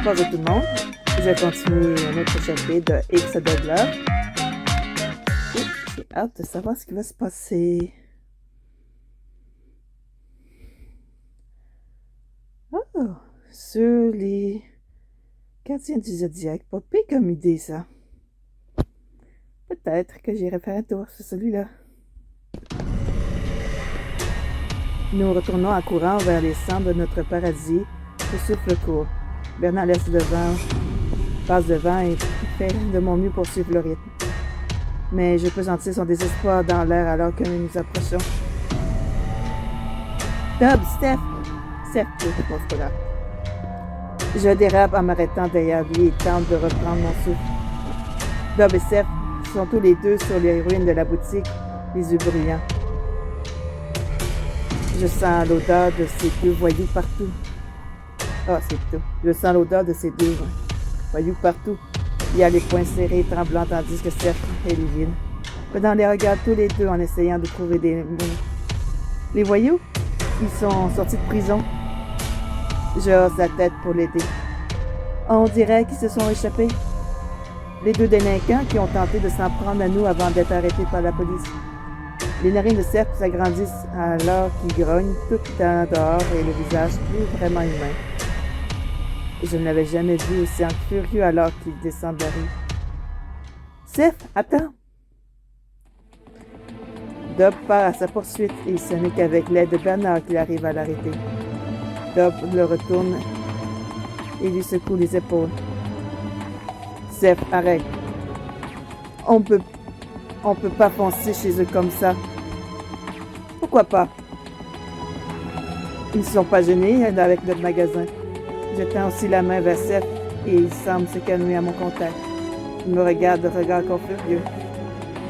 Bonjour tout le monde. Je continue notre chapitre de X Douglas. Et j'ai hâte de savoir ce qui va se passer. Oh, sur les gardiens du Zodiac. Pas pire comme idée, ça. Peut-être que j'irai faire un tour sur celui-là. Nous retournons en courant vers les cendres de notre paradis. Le souffle court. Bernard laisse passe devant et fait de mon mieux pour suivre le rythme. Mais je peux sentir son désespoir dans l'air alors que nous nous approchons. Dob, Steph! Steph, bon, c'est pas grave. Je dérape en m'arrêtant derrière lui et tente de reprendre mon souffle. Dob et Steph sont tous les deux sur les ruines de la boutique, les yeux brillants. Je sens l'odeur de ces deux voyous partout. Ah, c'est tout. Je sens l'odeur de ces deux voyous partout. Il y a les poings serrés et tremblants tandis que Steph est livide. Pendant les regarde tous les deux en essayant de trouver des mots. Les voyous, ils sont sortis de prison. Je hausse la tête pour l'aider. On dirait qu'ils se sont échappés. Les deux délinquants qui ont tenté de s'en prendre à nous avant d'être arrêtés par la police. Les narines de Steph s'agrandissent alors qu'il grogne tout en dehors et le visage plus vraiment humain. Je ne l'avais jamais vu aussi furieux alors qu'il descend de la rue. Steph, attends! Dob part à sa poursuite et ce n'est qu'avec l'aide de Bernard qu'il arrive à l'arrêter. Dob le retourne et lui secoue les épaules. Steph, arrête. On peut pas foncer chez eux comme ça. Pourquoi pas? Ils ne sont pas gênés avec notre magasin. Je tends aussi la main vers Steph et il semble se calmer à mon contact. Il me regarde de regard furieux.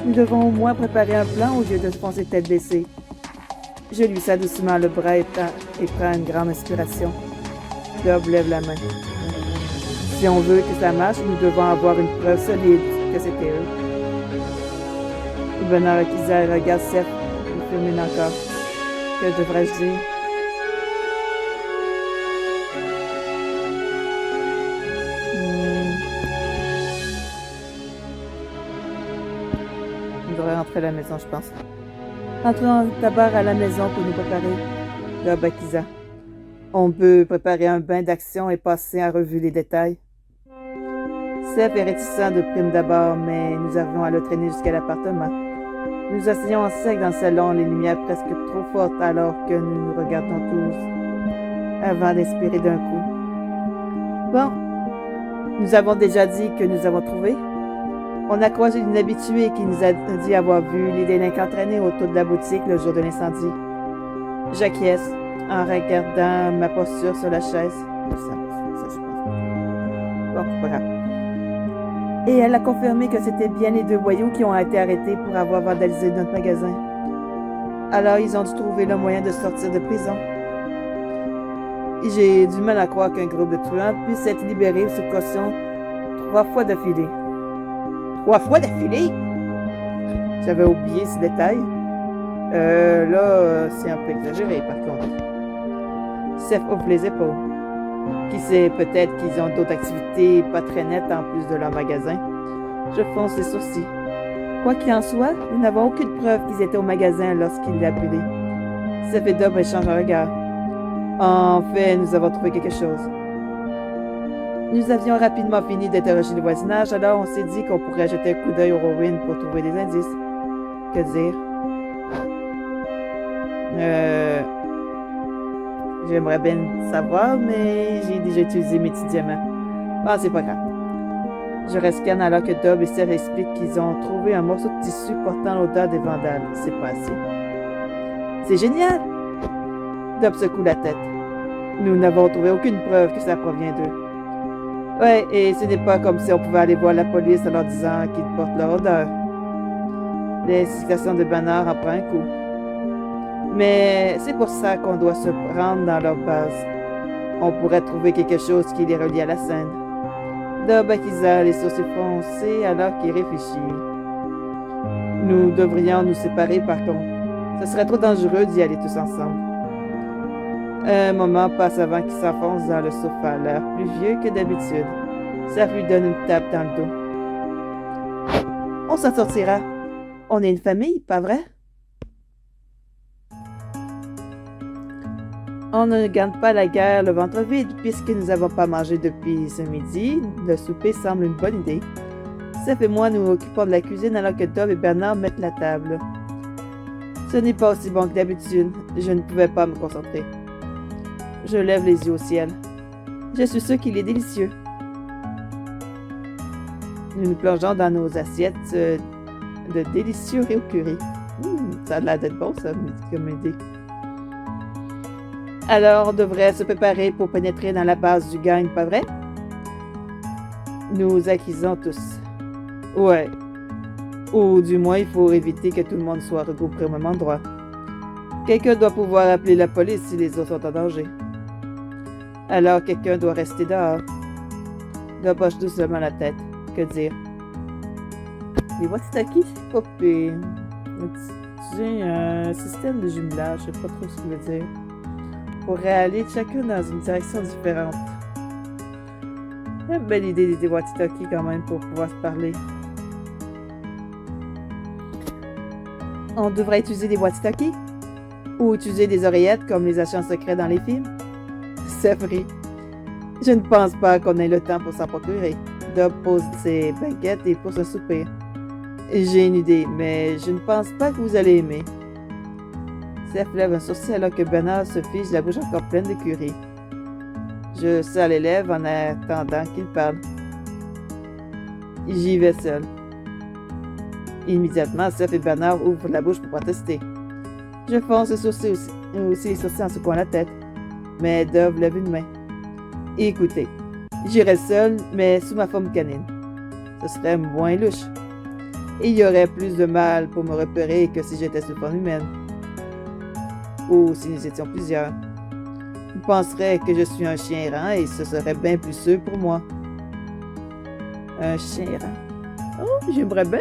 Nous devons au moins préparer un plan au lieu de se foncer tête baissée. Je lui serre doucement le bras et prends une grande inspiration. Dob lève la main. Si on veut que ça marche, nous devons avoir une preuve solide que c'était eux. Bernard Akizar regarde Steph et fulmine encore. Que devrais-je dire? On devrait rentrer à la maison, je pense. Entrons d'abord à la maison pour nous préparer. Dob Akizar. On peut préparer un bain d'action et passer en revue les détails. Steph est réticent de prime d'abord, mais nous arrivons à le traîner jusqu'à l'appartement. Nous asseyons en sec dans le salon, les lumières presque trop fortes alors que nous nous regardons tous, avant d'inspirer d'un coup. Bon, nous avons déjà dit que nous avons trouvé. On a croisé une habituée qui nous a dit avoir vu les délinquants traîner autour de la boutique le jour de l'incendie. J'acquiesce en regardant ma posture sur la chaise. Ça, je pense. Bon, pas grave. Et elle a confirmé que c'était bien les deux voyous qui ont été arrêtés pour avoir vandalisé notre magasin. Alors, ils ont dû trouver le moyen de sortir de prison. J'ai du mal à croire qu'un groupe de truands puisse être libéré sous caution 3 fois d'affilée. 3 fois d'affilée? J'avais oublié ce détail. Là, c'est un peu exagéré, par contre. Steph ouvre les épaules. Qui sait, peut-être qu'ils ont d'autres activités pas très nettes en plus de leur magasin. Je fronce les sourcils. Quoi qu'il en soit, nous n'avons aucune preuve qu'ils étaient au magasin lorsqu'il l'a brûlé. Steph et Dob échangent un regard. En fait, nous avons trouvé quelque chose. Nous avions rapidement fini d'interroger le voisinage, alors on s'est dit qu'on pourrait jeter un coup d'œil aux ruines pour trouver des indices. Que dire? J'aimerais bien savoir, mais j'ai déjà utilisé mes petits diamants. Bon, c'est pas grave. Je rescanne alors que Dob et Steph expliquent qu'ils ont trouvé un morceau de tissu portant l'odeur des vandales. C'est pas assez. C'est génial! Dob secoue la tête. Nous n'avons trouvé aucune preuve que ça provient d'eux. Ouais, et ce n'est pas comme si on pouvait aller voir la police en leur disant qu'ils portent leur odeur. L'incitation de Bernard en prend un coup. Mais c'est pour ça qu'on doit se rendre dans leur base. On pourrait trouver quelque chose qui les relie à la scène. Dob Akizar les sourcils froncés alors qu'il réfléchit. Nous devrions nous séparer par contre. Ce serait trop dangereux d'y aller tous ensemble. Un moment passe avant qu'il s'enfonce dans le sofa, l'air plus vieux que d'habitude. Ça lui donne une tape dans le dos. On s'en sortira. On est une famille, pas vrai? On ne gagne pas la guerre le ventre vide, puisque nous n'avons pas mangé depuis ce midi. Le souper semble une bonne idée. Seth et moi nous occupons de la cuisine alors que Dov et Bernard mettent la table. Ce n'est pas aussi bon que d'habitude. Je ne pouvais pas me concentrer. Je lève les yeux au ciel. Je suis sûre qu'il est délicieux. Nous nous plongeons dans nos assiettes de délicieux riz au curry. Ça a l'air d'être bon, ça, comme idée. Alors, on devrait se préparer pour pénétrer dans la base du gang, pas vrai? Nous acquisons tous. Ouais. Ou du moins, il faut éviter que tout le monde soit regroupé au même endroit. Quelqu'un doit pouvoir appeler la police si les autres sont en danger. Alors, quelqu'un doit rester dehors. Doboche doucement la tête. Que dire? Les walkie-talkies, c'est pas pire. Utiliser un système de jumelage, je sais pas trop ce que veut dire. On pourrait aller chacun dans une direction différente. Une belle idée des walkie-talkies quand même pour pouvoir se parler. On devrait utiliser des walkie-talkies? Ou utiliser des oreillettes comme les agents secrets dans les films? C'est vrai. Je ne pense pas qu'on ait le temps pour s'en procurer. Dob pose ses baguettes et pousse un soupir. J'ai une idée, mais je ne pense pas que vous allez aimer. Seth lève un sourcil alors que Bernard se fige la bouche encore pleine de curry. Je serre les lèvres en attendant qu'il parle. J'y vais seul. Immédiatement, Seth et Bernard ouvrent la bouche pour protester. Je fonce le sourcil aussi les sourcils en secouant la tête. Mais Dove lève une main. Écoutez, j'irai seul, mais sous ma forme canine. Ce serait moins louche. Et il y aurait plus de mal pour me repérer que si j'étais sous forme humaine. Ou si nous étions plusieurs. Vous penserez que je suis un chien errant et ce serait bien plus sûr pour moi. Un chien errant. Oh, j'aimerais bien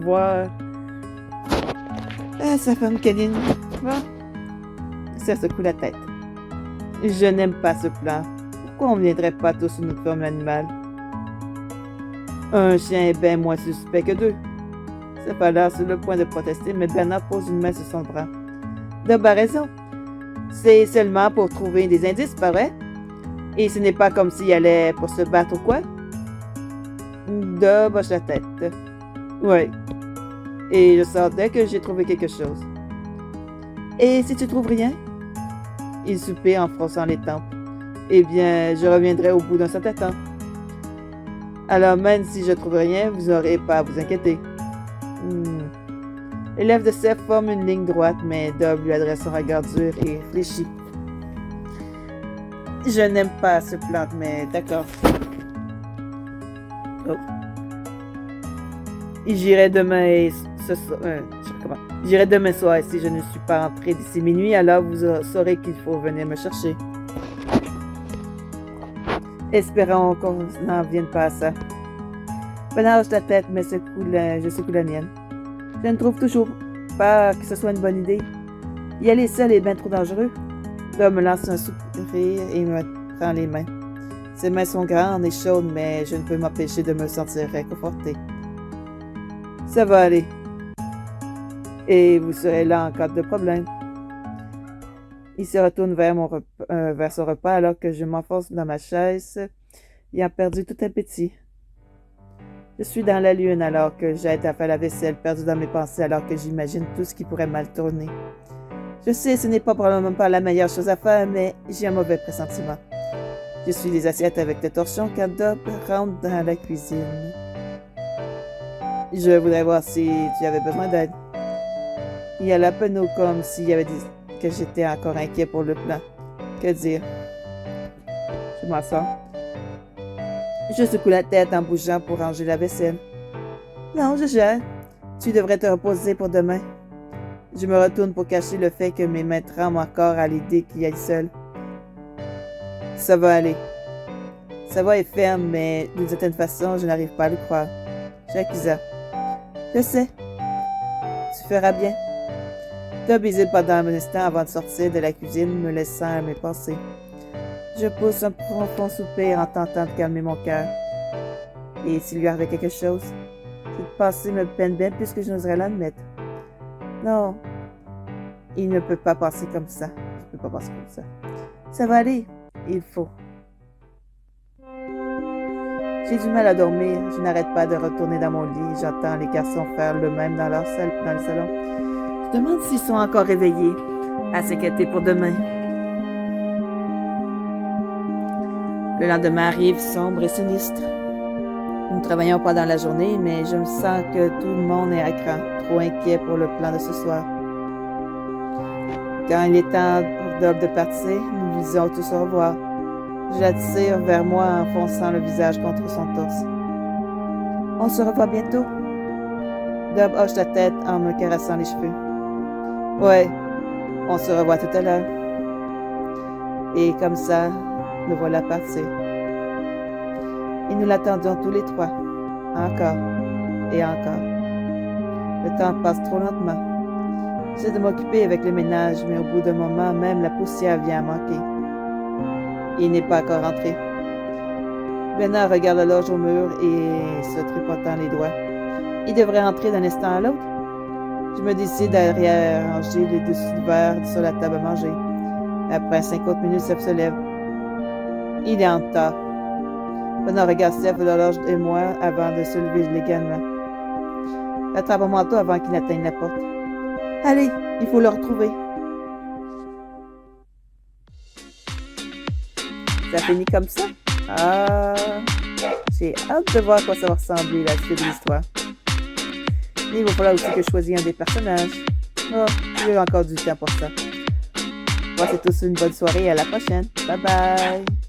voir sa femme canine. Bon. Ça secoue la tête. Je n'aime pas ce plan. Pourquoi on ne viendrait pas tous sous notre forme animale? Un chien est bien moins suspect que deux. C'est pas là sur le point de protester, mais Bernard pose une main sur son bras. Dob a raison. C'est seulement pour trouver des indices, pas vrai? Et ce n'est pas comme s'il allait pour se battre ou quoi? Dob hoche la tête. Ouais. Et je sors dès que j'ai trouvé quelque chose. Et si tu trouves rien? Il soupire en fronçant les tempes. Eh bien, je reviendrai au bout d'un certain temps. Alors même si je trouve rien, vous n'aurez pas à vous inquiéter. Les lèvres de Seth forment une ligne droite, mais Dob lui adresse un regard dur et réfléchi. Je n'aime pas ce plan, mais d'accord. Oh. J'irai demain J'irai demain soir et si je ne suis pas entré d'ici minuit, alors vous saurez qu'il faut venir me chercher. Espérons qu'on n'en vienne pas à ça. Bernard hoche la tête, mais je secoue la mienne. Je ne trouve toujours pas que ce soit une bonne idée. Y aller seul est bien trop dangereux. L'homme me lance un soupir et me prend les mains. Ses mains sont grandes et chaudes, mais je ne peux m'empêcher de me sentir réconforté. Ça va aller. Et vous serez là en cas de problème. Il se retourne vers son repas alors que je m'enfonce dans ma chaise, ayant perdu tout appétit. Je suis dans la lune alors que j'aide à faire la vaisselle, perdu dans mes pensées alors que j'imagine tout ce qui pourrait mal tourner. Je sais, ce n'est probablement pas la meilleure chose à faire, mais j'ai un mauvais pressentiment. Je suis les assiettes avec le torchon quand Dob rentre dans la cuisine. Je voudrais voir si tu avais besoin d'aide. Il y a la penaud comme s'il y avait que j'étais encore inquiet pour le plan. Que dire? Je m'assois. Je secoue la tête en bougeant pour ranger la vaisselle. Non, je gère. Tu devrais te reposer pour demain. Je me retourne pour cacher le fait que mes mains tremblent encore à l'idée qu'il y aille seul. Ça va aller. Sa voix est ferme, mais d'une certaine façon, je n'arrive pas à le croire. J'accusa. Je sais. Tu feras bien. Dub hésite pendant un instant avant de sortir de la cuisine, me laissant à mes pensées. Je pousse un profond soupir en tentant de calmer mon cœur. Et s'il lui arrivait quelque chose? Cette pensée me peine bien plus que je n'oserais l'admettre. Non, il ne peut pas penser comme ça. Je ne peux pas penser comme ça. Ça va aller. Il faut. J'ai du mal à dormir. Je n'arrête pas de retourner dans mon lit. J'entends les garçons faire le même dans le salon. Je demande s'ils sont encore réveillés, à s'inquiéter pour demain. Le lendemain arrive sombre et sinistre. Nous ne travaillons pas dans la journée, mais je me sens que tout le monde est à cran, trop inquiet pour le plan de ce soir. Quand il est temps pour Dub de partir, nous disons tous au revoir. Je l'attire vers moi en fonçant le visage contre son torse. On se revoit bientôt. Dub hoche la tête en me caressant les cheveux. Ouais, on se revoit tout à l'heure. Et comme ça, le voilà partir. Et nous l'attendions tous les trois, encore et encore. Le temps passe trop lentement. J'essaie de m'occuper avec le ménage, mais au bout d'un moment, même la poussière vient à manquer. Il n'est pas encore rentré. Bernard regarde l'horloge au mur et se tripotant les doigts. Il devrait entrer d'un instant à l'autre. Je me décide à réarranger les dessus de verre sur la table à manger. Après 50 minutes, Steph se lève. Il est en retard. Bernard regarde Steph, l'horloge et moi avant de se lever légalement. Attrape un manteau avant qu'il n'atteigne la porte. Allez, il faut le retrouver. Ça finit comme ça? Ah, j'ai hâte de voir à quoi ça va ressembler la suite de l'histoire. Il va falloir aussi que je choisisse un des personnages. Oh, j'ai encore du temps pour ça. Moi, c'est tous une bonne soirée et à la prochaine. Bye bye!